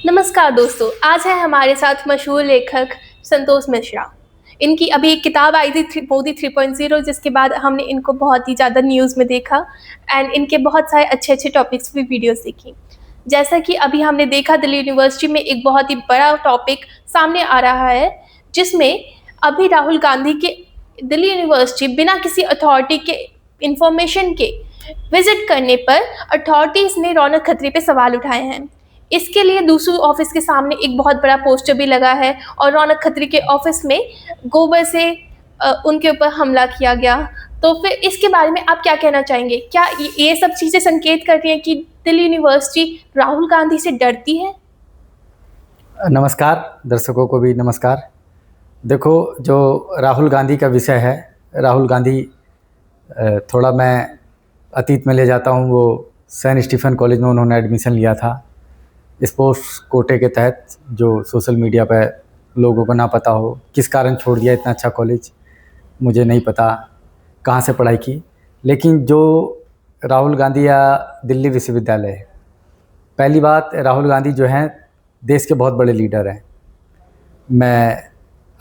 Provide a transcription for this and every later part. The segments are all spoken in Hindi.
नमस्कार दोस्तों, आज है हमारे साथ मशहूर लेखक संतोष मिश्रा। इनकी अभी एक किताब आई थी मोदी 3.0, जिसके बाद हमने इनको बहुत ही ज़्यादा न्यूज़ में देखा एंड इनके बहुत सारे अच्छे-अच्छे टॉपिक्स पे वीडियोज़ देखी। जैसा कि अभी हमने देखा, दिल्ली यूनिवर्सिटी में एक बहुत ही बड़ा टॉपिक सामने आ रहा है, जिसमें अभी राहुल गांधी के दिल्ली यूनिवर्सिटी बिना किसी अथॉरिटी के इन्फॉर्मेशन के विज़िट करने पर अथॉरिटीज़ ने रौनक खत्री पे सवाल उठाए हैं। इसके लिए दूसू ऑफिस के सामने एक बहुत बड़ा पोस्टर भी लगा है और रौनक खत्री के ऑफिस में गोबर से उनके ऊपर हमला किया गया। तो फिर इसके बारे में आप क्या कहना चाहेंगे? क्या ये सब चीज़ें संकेत करती हैं कि दिल्ली यूनिवर्सिटी राहुल गांधी से डरती है? नमस्कार, दर्शकों को भी नमस्कार। देखो, जो राहुल गांधी का विषय है, राहुल गांधी थोड़ा मैं अतीत में ले जाता हूँ। वो सेंट स्टीफन कॉलेज में उन्होंने एडमिशन लिया था स्पोर्ट्स कोटे के तहत, जो सोशल मीडिया पे लोगों को ना पता हो। किस कारण छोड़ दिया इतना अच्छा कॉलेज, मुझे नहीं पता कहाँ से पढ़ाई की। लेकिन जो राहुल गांधी या दिल्ली विश्वविद्यालय है, पहली बात, राहुल गांधी जो हैं देश के बहुत बड़े लीडर हैं।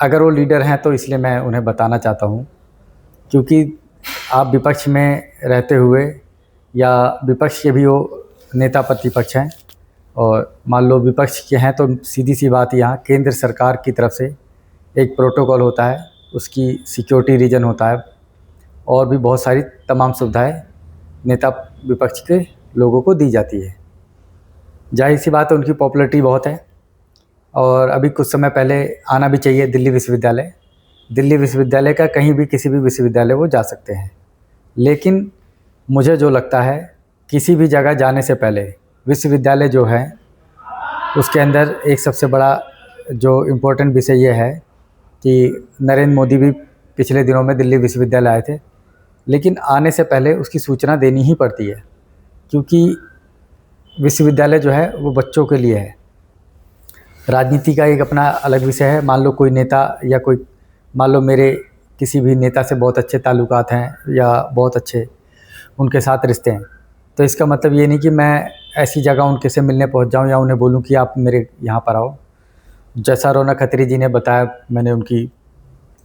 अगर वो लीडर हैं तो इसलिए मैं उन्हें बताना चाहता हूँ, क्योंकि आप विपक्ष में रहते हुए या विपक्ष के भी वो नेता प्रतिपक्ष हैं, और मान लो विपक्ष के हैं तो सीधी सी बात, यहाँ केंद्र सरकार की तरफ से एक प्रोटोकॉल होता है, उसकी सिक्योरिटी रीजन होता है, और भी बहुत सारी तमाम सुविधाएं नेता विपक्ष के लोगों को दी जाती है। जाहिर सी बात है, उनकी पॉपुलैरिटी बहुत है। और अभी कुछ समय पहले आना भी चाहिए दिल्ली विश्वविद्यालय। दिल्ली विश्वविद्यालय का कहीं भी किसी भी विश्वविद्यालय वो जा सकते हैं। लेकिन मुझे जो लगता है, किसी भी जगह जाने से पहले विश्वविद्यालय जो है उसके अंदर एक सबसे बड़ा जो इम्पोर्टेंट विषय ये है कि नरेंद्र मोदी भी पिछले दिनों में दिल्ली विश्वविद्यालय आए थे, लेकिन आने से पहले उसकी सूचना देनी ही पड़ती है, क्योंकि विश्वविद्यालय जो है वो बच्चों के लिए है। राजनीति का एक अपना अलग विषय है। मान लो कोई नेता या मान लो मेरे किसी भी नेता से बहुत अच्छे ताल्लुकात हैं या बहुत अच्छे उनके साथ रिश्ते हैं, तो इसका मतलब ये नहीं कि मैं ऐसी जगह उनके से मिलने पहुंच जाऊं या उन्हें बोलूं कि आप मेरे यहाँ पर आओ। जैसा रौनक खत्री जी ने बताया, मैंने उनकी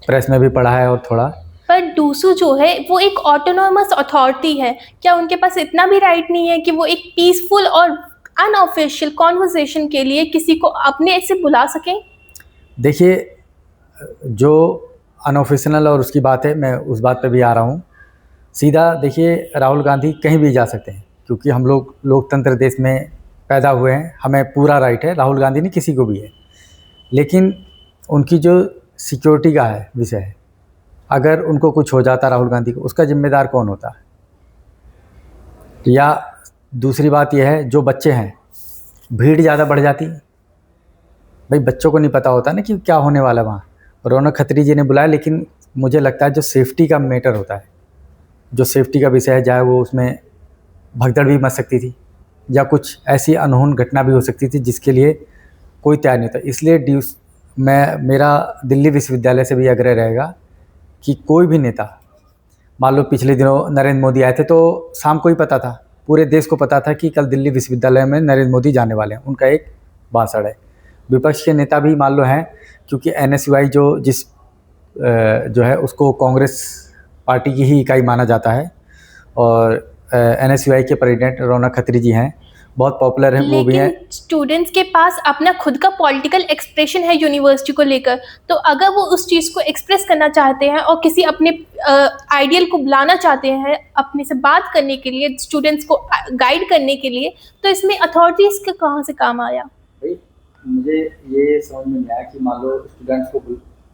प्रेस में भी पढ़ा है और थोड़ा। पर डूसू जो है वो एक ऑटोनॉमस अथॉरिटी है, क्या उनके पास इतना भी राइट नहीं है कि वो एक पीसफुल और अनऑफिशियल कॉन्वर्सेशन के लिए किसी को अपने से बुला सकें? देखिए, जो अनऑफिशियल और उसकी बात है, मैं उस बात पे भी आ रहा हूँ। सीधा देखिए, राहुल गांधी कहीं भी जा सकते हैं, क्योंकि हम लोग लोकतंत्र देश में पैदा हुए हैं, हमें पूरा राइट है। राहुल गांधी नहीं, किसी को भी है। लेकिन उनकी जो सिक्योरिटी का है विषय है, अगर उनको कुछ हो जाता राहुल गांधी को, उसका जिम्मेदार कौन होता? या दूसरी बात यह है, जो बच्चे हैं, भीड़ ज़्यादा बढ़ जाती। भाई, बच्चों को नहीं पता होता ना कि क्या होने वाला वहाँ। रौनक खत्री जी ने बुलाया, लेकिन मुझे लगता है जो सेफ्टी का मैटर होता है, जो सेफ्टी का विषय है, चाहे वो उसमें भगदड़ भी मच सकती थी या कुछ ऐसी अनहोनी घटना भी हो सकती थी जिसके लिए कोई तैयार नहीं था। इसलिए मेरा दिल्ली विश्वविद्यालय से भी आग्रह रहेगा कि कोई भी नेता, मान लो पिछले दिनों नरेंद्र मोदी आए थे, तो शाम को ही पता था, पूरे देश को पता था कि कल दिल्ली विश्वविद्यालय में नरेंद्र मोदी जाने वाले हैं। उनका एक भाषण है। विपक्ष के नेता भी मान लो हैं, क्योंकि एनएसयूआई जो है उसको कांग्रेस पार्टी की ही इकाई माना जाता है, और एनएसयूआई के प्रेसिडेंट रौनक खत्री जी हैं, बहुत पॉपुलर हैं वो भी हैं। लेकिन स्टूडेंट्स के पास अपना खुद का पॉलिटिकल एक्सप्रेशन है यूनिवर्सिटी को लेकर, तो अगर वो उस चीज़ को एक्सप्रेस करना चाहते हैं और किसी अपने आइडियल को बुलाना चाहते हैं अपने से बात करने के लिए, स्टूडेंट्स को गाइड करने के लिए, तो इसमें अथॉरिटीज़ का कहाँ से काम आया? भाई, मुझे ये समझ में नहीं आया कि मान लो स्टूडेंट्स को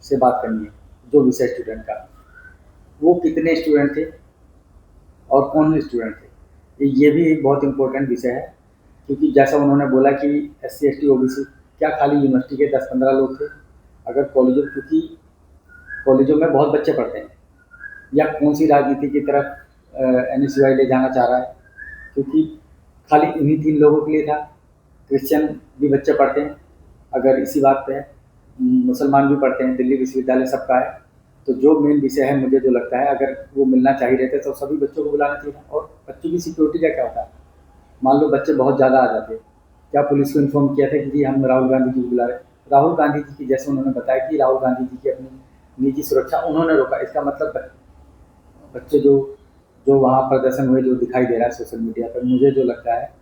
से बात करनी है, जो विषय स्टूडेंट का, वो कितने स्टूडेंट थे और कौन से स्टूडेंट थे, ये भी एक बहुत इंपॉर्टेंट विषय है। क्योंकि जैसा उन्होंने बोला कि SC ST OBC, क्या खाली यूनिवर्सिटी के 10-15 लोग थे? अगर क्योंकि कॉलेजों में बहुत बच्चे पढ़ते हैं, या कौन सी राजनीति की तरफ NSUI ले जाना चाह रहा है? क्योंकि खाली इन्हीं 3 लोगों के लिए था। क्रिश्चियन भी बच्चे पढ़ते हैं, अगर इसी बात पे है, मुसलमान भी पढ़ते हैं, दिल्ली विश्वविद्यालय सबका है। तो जो मेन विषय है, मुझे जो लगता है, अगर वो मिलना चाहिए रहते तो सभी बच्चों को बुलाना चाहिए। और बच्चों की सिक्योरिटी का क्या होता है? मान लो बच्चे बहुत ज़्यादा आ जाते, क्या पुलिस को इन्फॉर्म किया था कि जी हम राहुल गांधी जी को बुला रहे हैं? राहुल गांधी जी की, जैसे उन्होंने बताया कि राहुल गांधी जी की अपनी निजी सुरक्षा उन्होंने रोका, इसका मतलब बच्चे जो जो वहाँ प्रदर्शन हुए जो दिखाई दे रहा है सोशल मीडिया पर, मुझे जो लगता है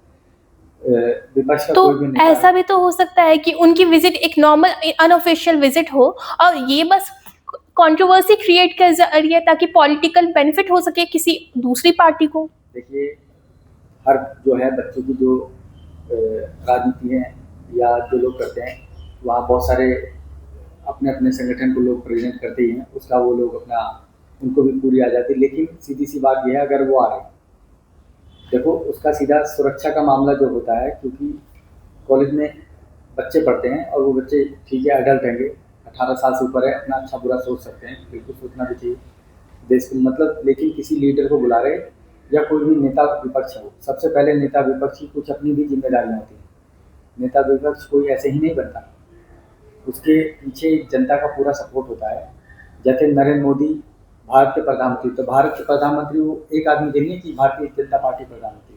विपक्ष का तो कोई भी नेता ऐसा भी तो हो सकता है कि उनकी विजिट एक नॉर्मल अनऑफिशियल विजिट हो और ये बस कंट्रोवर्सी क्रिएट कर रही है ताकि पॉलिटिकल बेनिफिट हो सके किसी दूसरी पार्टी को। देखिए, हर जो है बच्चों की जो राजनीति है या जो लोग करते हैं, वहाँ बहुत सारे अपने अपने संगठन को लोग प्रेजेंट करते ही हैं, उसका वो लोग अपना उनको भी पूरी आ जाती है। लेकिन सीधी सी बात यह है, अगर वो आ रहे हैं, देखो उसका सीधा सुरक्षा का मामला जो होता है, क्योंकि कॉलेज में बच्चे पढ़ते हैं और वो बच्चे ठीक है अडल्ट रहेंगे, 18 साल से ऊपर है, अपना अच्छा बुरा सोच सकते हैं, बिल्कुल सोचना भी चाहिए देश को मतलब। लेकिन किसी लीडर को बुला रहे या कोई भी नेता विपक्ष हो, सबसे पहले नेता विपक्ष की कुछ अपनी भी जिम्मेदारियाँ होती हैं। नेता विपक्ष कोई ऐसे ही नहीं बनता, उसके पीछे एक जनता का पूरा सपोर्ट होता है। जैसे नरेंद्र मोदी भारत के प्रधानमंत्री, तो भारत के प्रधानमंत्री वो एक आदमी के नहीं कि भारतीय जनता पार्टी प्रधानमंत्री,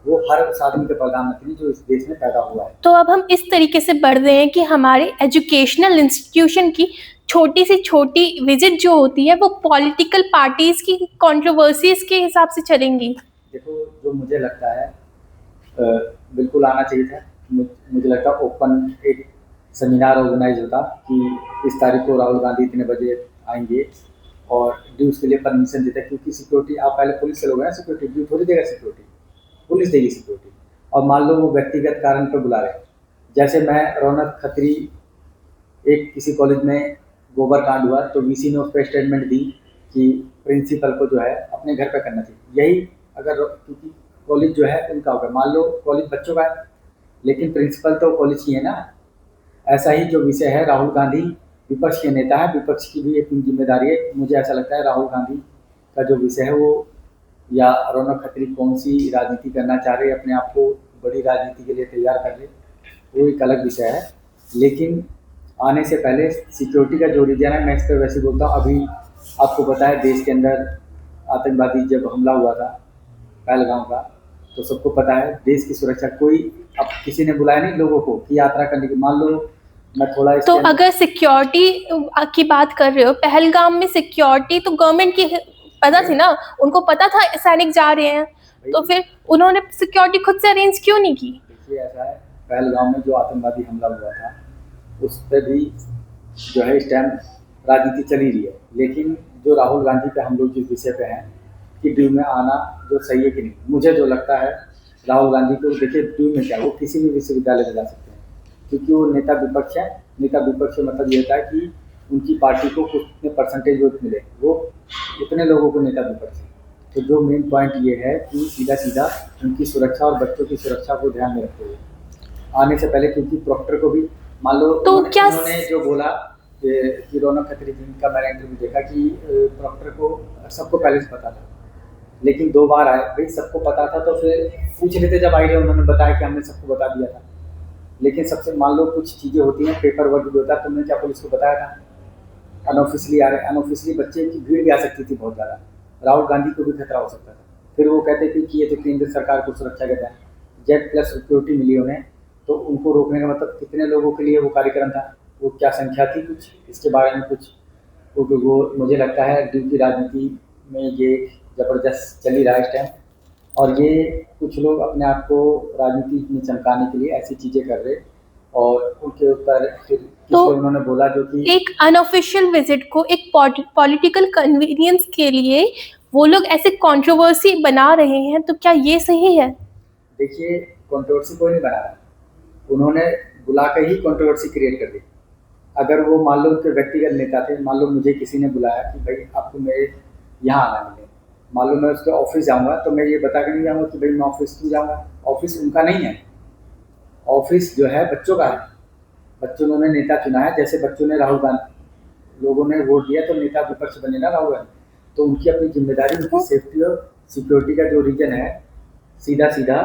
वो हर उस आदमी के प्रधानमंत्री जो इस देश में पैदा हुआ है। तो अब हम इस तरीके से बढ़ रहे हैं कि हमारे एजुकेशनल इंस्टीट्यूशन की छोटी से छोटी विजिट जो होती है वो पॉलिटिकल पार्टीज की कंट्रोवर्सीज के हिसाब से चलेंगी। देखो, जो मुझे लगता है बिल्कुल आना चाहिए था। मुझे लगता है ओपन एक सेमिनार ऑर्गेनाइज होता कि इस तारीख को राहुल गांधी इतने बजे आएंगे और ड्यूज के लिए परमिशन देता, क्योंकि सिक्योरिटी आप पहले पुलिस से लोग हैं, सिक्योरिटी ड्यू थोड़ी देगा, सिक्योरिटी पुलिस देगी सिक्योरिटी। और मान लो वो व्यक्तिगत कारण पर बुला रहे हैं, जैसे मैं रौनक खत्री, एक किसी कॉलेज में गोबर कांड हुआ तो वीसी ने उस पर स्टेटमेंट दी कि प्रिंसिपल को जो है अपने घर पे करना चाहिए। यही अगर क्योंकि कॉलेज जो है उनका होगा, मान लो कॉलेज बच्चों का है लेकिन प्रिंसिपल तो कॉलेज की है ना। ऐसा ही जो विषय है, राहुल गांधी विपक्ष के नेता है, विपक्ष की भी एक जिम्मेदारी है। मुझे ऐसा लगता है राहुल गांधी का जो विषय है वो, या रौनक खत्री कौन सी राजनीति करना चाह रहे, अपने आप को बड़ी राजनीति के लिए तैयार कर ले, वो एक अलग विषय है। लेकिन आने से पहले सिक्योरिटी का जो रीजन है, मैं इस पर वैसे बोलता हूँ। अभी आपको पता है देश के अंदर आतंकवादी जब हमला हुआ था पहलगाम का, तो सबको पता है देश की सुरक्षा कोई, अब किसी ने बुलाया नहीं लोगों को कि यात्रा करने की। मान लो मैं थोड़ा तो अगर सिक्योरिटी की बात कर रहे हो, पहलगाम में सिक्योरिटी तो गवर्नमेंट की पता थी ना, उनको पता था सैनिक जा रहे हैं, तो फिर उन्होंने सिक्योरिटी खुद से अरेंज क्यों नहीं की? देखिए, ऐसा है, पहलगाम में जो आतंकवादी हमला हुआ था उस पर भी जो है इस टाइम राजनीति चली रही है। लेकिन जो राहुल गांधी पे हम लोग जिस विषय पे हैं कि ड्यू में आना जो सही है कि नहीं, मुझे जो लगता है राहुल गांधी को, देखिए ड्यू में क्या, वो किसी भी विश्वविद्यालय में जा सकते हैं, क्योंकि वो नेता विपक्ष है। नेता विपक्ष का मतलब ये होता है कि उनकी पार्टी को कितने परसेंटेज वोट मिले, वो इतने लोगों को नेता विपक्ष है। तो जो मेन पॉइंट ये है कि सीधा सीधा उनकी सुरक्षा और बच्चों की सुरक्षा को ध्यान में रखते हुए आने से पहले, क्योंकि प्रॉक्टर को भी मान लो तो क्या उन्होंने जो बोला कि रौनक खत्री जी का मैंने इंटरव्यू देखा कि प्रॉक्टर को सबको पहले से पता था, लेकिन 2 बार आए। भाई सबको पता था तो फिर पूछ लेते, जब आई रहे उन्होंने बताया कि हमने सबको बता दिया था। लेकिन सबसे मान लो कुछ चीज़ें होती हैं, पेपर वर्क भी होता है, तुमने क्या पुलिस को बताया था? अनऑफिशियली आ रहे, अनऑफिशियली बच्चे की भीड़ भी आ सकती थी बहुत ज़्यादा, राहुल गांधी को भी खतरा हो सकता था। फिर वो कहते थे कि ये तो केंद्र सरकार को सुरक्षा देता है, जेड प्लस सिक्योरिटी मिली उन्हें, तो उनको रोकने का मतलब कितने लोगों के लिए वो कार्यक्रम था, वो क्या संख्या थी, कुछ इसके बारे में कुछ वो मुझे लगता है ड्यू की राजनीति में ये ज़बरदस्त चली रहा है इस टाइम। और ये कुछ लोग अपने आप को राजनीति में चमकाने के लिए ऐसी चीज़ें कर रहे, और उनके ऊपर फिर तो उन्होंने बोला जो कि एक अनऑफिशियल विजिट को एक पॉलिटिकल कन्वीनियंस के लिए वो लोग ऐसे कंट्रोवर्सी बना रहे हैं, तो क्या ये सही है? देखिए, कंट्रोवर्सी कोई नहीं बना रहा, उन्होंने बुला कर ही कंट्रोवर्सी क्रिएट कर दी। अगर वो मान लो उनके व्यक्तिगत नेता थे, मान लो मुझे किसी ने बुलाया कि भाई आपको मेरे यहाँ आना है, मान लो मैं उसके ऑफिस जाऊँगा तो मैं ये बता कर नहीं जाऊँगा कि भाई मैं ऑफिस क्यों जाऊँगा, ऑफिस उनका नहीं है, ऑफिस जो है बच्चों का है। बच्चों ने नेता चुना है, जैसे बच्चों ने राहुल गांधी, लोगों ने वोट दिया तो नेता विपक्ष बने ना राहुल गांधी, तो उनकी अपनी जिम्मेदारी, उनकी सेफ्टी और सिक्योरिटी का जो रीजन है सीधा सीधा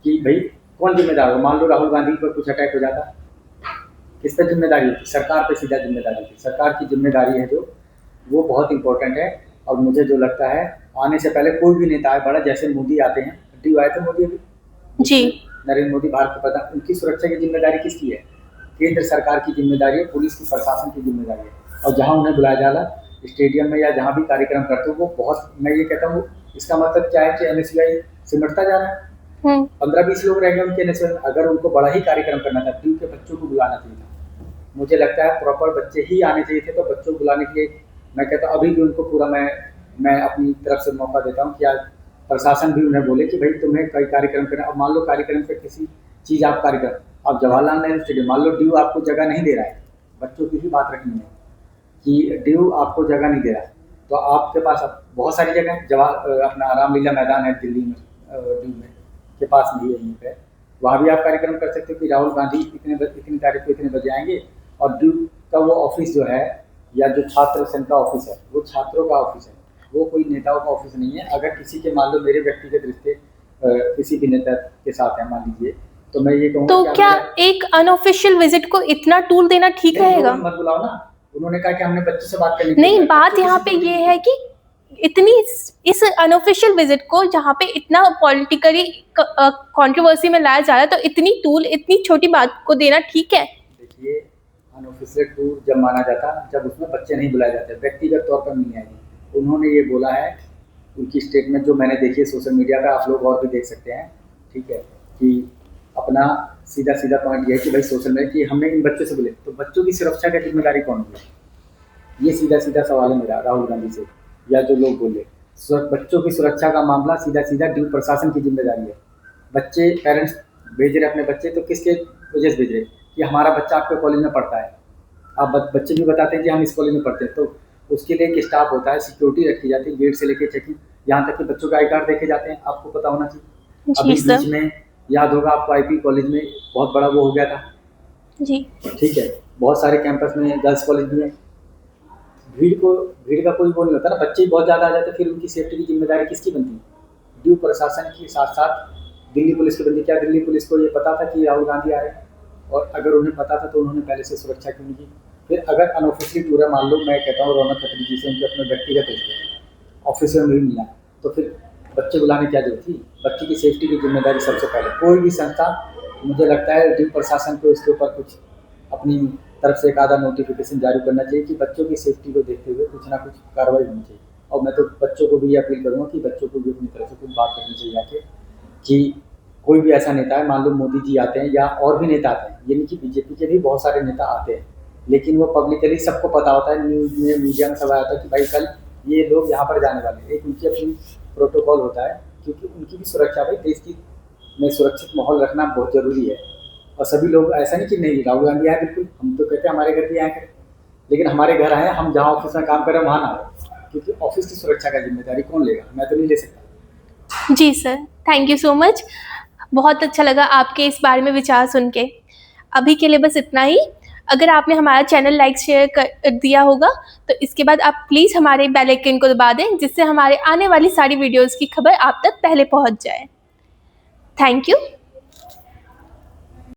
कि भाई कौन जिम्मेदार हो। मान लो राहुल गांधी पर कुछ अटैक हो जाता, किस पर जिम्मेदारी होती? सरकार पे सीधा जिम्मेदारी होती। सरकार की जिम्मेदारी है जो, वो बहुत इंपॉर्टेंट है। और मुझे जो लगता है आने से पहले कोई भी नेता आए बड़ा, जैसे मोदी आते हैं, ड्यू आए थे मोदी अभी जी, नरेंद्र मोदी भारत के प्रधान, उनकी सुरक्षा की जिम्मेदारी किसकी है? केंद्र सरकार की जिम्मेदारी है, पुलिस की, प्रशासन की जिम्मेदारी है। और जहाँ उन्हें बुलाया जाला स्टेडियम में या जहाँ भी कार्यक्रम करते हो, वो बहुत, मैं ये कहता हूँ, इसका मतलब क्या है कि NSUI सिमटता जा रहा है। 15-20 लोग रह गए उनके NSUI। अगर उनको बड़ा ही कार्यक्रम करना था, टीम के बच्चों को बुलाना चाहिए था। मुझे लगता है प्रॉपर बच्चे ही आने चाहिए थे। तो बच्चों को बुलाने के लिए मैं कहता हूँ अभी भी उनको पूरा मैं अपनी तरफ से मौका देता हूँ कि आज प्रशासन भी उन्हें बोले कि भाई तुम्हें कई कार्यक्रम करना। अब मान लो कार्यक्रम पे किसी चीज़ आप कार्यक्रम, आप जवाहरलाल नेहरू स्टेडियम, मान लो ड्यू आपको जगह नहीं दे रहा है, बच्चों की ही बात रखनी है कि ड्यू आपको जगह नहीं दे रहा है, तो आपके पास बहुत सारी जगह है। अपना रामलीला मैदान है दिल्ली में, ड्यू में के पास में ही, यहीं पे वहाँ भी आप कार्यक्रम कर सकते हो कि राहुल गांधी इतनी तारीख को इतने बजे आएंगे। और ड्यू का वो ऑफिस जो है, या जो छात्र संघ का ऑफिस है, वो छात्रों का ऑफिस है, वो कोई नेताओं का ऑफिस नहीं है। अगर किसी के मान लो मेरे व्यक्तिगत रिश्ते किसी भी नेता के साथ है मान लीजिए, तो मैं ये कहूँगा तो क्या एक अनऑफिशियल विजिट को इतना टूल देना ठीक रहेगा? मत बुलाओ ना, उन्होंने कहा कि हमने बच्चों से बात करनी। नहीं, बात यहाँ पे ये है कि इतनी इस अनऑफिशियल विजिट को जहाँ पे इतना पॉलिटिकली कंट्रोवर्सी में लाया जा रहा है, तो इतनी टूल, इतनी छोटी बात को देना ठीक है? देखिए, अनऑफिशियल टूर जब माना जाता जब उसमें बच्चे नहीं बुलाए जाते, व्यक्तिगत तौर पर नहीं आएगी। उन्होंने ये बोला है, उनकी स्टेटमेंट जो मैंने देखी है सोशल मीडिया पर, आप लोग और भी देख सकते हैं, ठीक है, कि अपना सीधा पॉइंट ये है कि भाई सोशल मीडिया कि हमने इन बच्चों से बोले, तो बच्चों की सुरक्षा की जिम्मेदारी कौन होगी? ये सीधा सवाल है मेरा राहुल गांधी से, या जो लोग बोले। बच्चों की सुरक्षा का मामला सीधा ड्यू प्रशासन की जिम्मेदारी है। बच्चे, पेरेंट्स भेज रहे अपने बच्चे, तो किसके वजह से भेज रहे कि हमारा बच्चा आपके कॉलेज में पढ़ता है। आप बच्चे भी बताते हैं कि हम इस कॉलेज में पढ़ते हैं, तो उसके लिए एक स्टाफ होता है, सिक्योरिटी रखी जाती है, गेट से लेकर चेकिंग, यहाँ तक कि बच्चों का आई कार्ड देखे जाते हैं, आपको पता होना चाहिए। अभी बीच में याद होगा आपको, IP कॉलेज में बहुत बड़ा वो हो गया था जी, ठीक है, बहुत सारे कैंपस में गर्ल्स कॉलेज भी है। भीड़ का कोई वो नहीं होता ना, बच्चे बहुत ज़्यादा आ जाते, फिर उनकी सेफ्टी की जिम्मेदारी किसकी बनती है? ड्यू प्रशासन के साथ साथ दिल्ली पुलिस की बनती। क्या दिल्ली पुलिस को ये पता था कि राहुल गांधी आ रहे हैं? और अगर उन्हें पता था तो उन्होंने पहले से सुरक्षा क्यों नहीं की? फिर अगर अनऑफिशियली टूर है, मान लो मैं कहता हूँ रौनक खत्री जी से उनके अपने व्यक्तिगत रिश्ते ऑफिस में नहीं मिला, तो फिर बच्चे बुलाने क्या जरूरत थी? बच्चे की सेफ्टी की जिम्मेदारी सबसे पहले। कोई भी संस्था, मुझे लगता है ड्यू प्रशासन को इसके ऊपर कुछ अपनी तरफ से एक आधा नोटिफिकेशन जारी करना चाहिए कि बच्चों की सेफ्टी को देखते हुए कुछ ना कुछ कार्रवाई होनी चाहिए। और मैं तो बच्चों को भी ये अपील करूँगा कि बच्चों को भी अपनी तरफ से कुछ बात करनी चाहिए आके, कि कोई भी ऐसा नेता है, मान लो मोदी जी आते हैं या और भी नेता आते हैं, यानी कि BJP के भी बहुत सारे नेता आते हैं, लेकिन वो पब्लिकली सबको पता होता है, न्यूज़ में, मीडिया में सब आया होता है कि भाई कल ये लोग यहाँ पर जाने वाले हैं। एक उनकी अपनी प्रोटोकॉल होता है, क्योंकि उनकी भी सुरक्षा, भाई देश की में सुरक्षित माहौल रखना बहुत ज़रूरी है। और सभी लोग ऐसा नहीं कि नहीं राहुल गांधी आए, बिल्कुल हम तो कहते हैं हमारे घर भी आए करें, लेकिन हमारे घर आए, हम जहाँ ऑफिस में काम करें वहाँ ना आए, क्योंकि ऑफिस की सुरक्षा का जिम्मेदारी कौन लेगा? मैं तो नहीं ले सकता। जी sir, thank you so much. बहुत अच्छा लगा आपके इस बारे में विचार सुन के। अभी के लिए बस इतना ही। अगर आपने हमारा चैनल लाइक शेयर कर दिया होगा, तो इसके बाद आप प्लीज़ हमारे बेल आइकन को दबा दें, जिससे हमारे आने वाली सारी वीडियोज़ की खबर आप तक पहले पहुंच जाए। Thank you.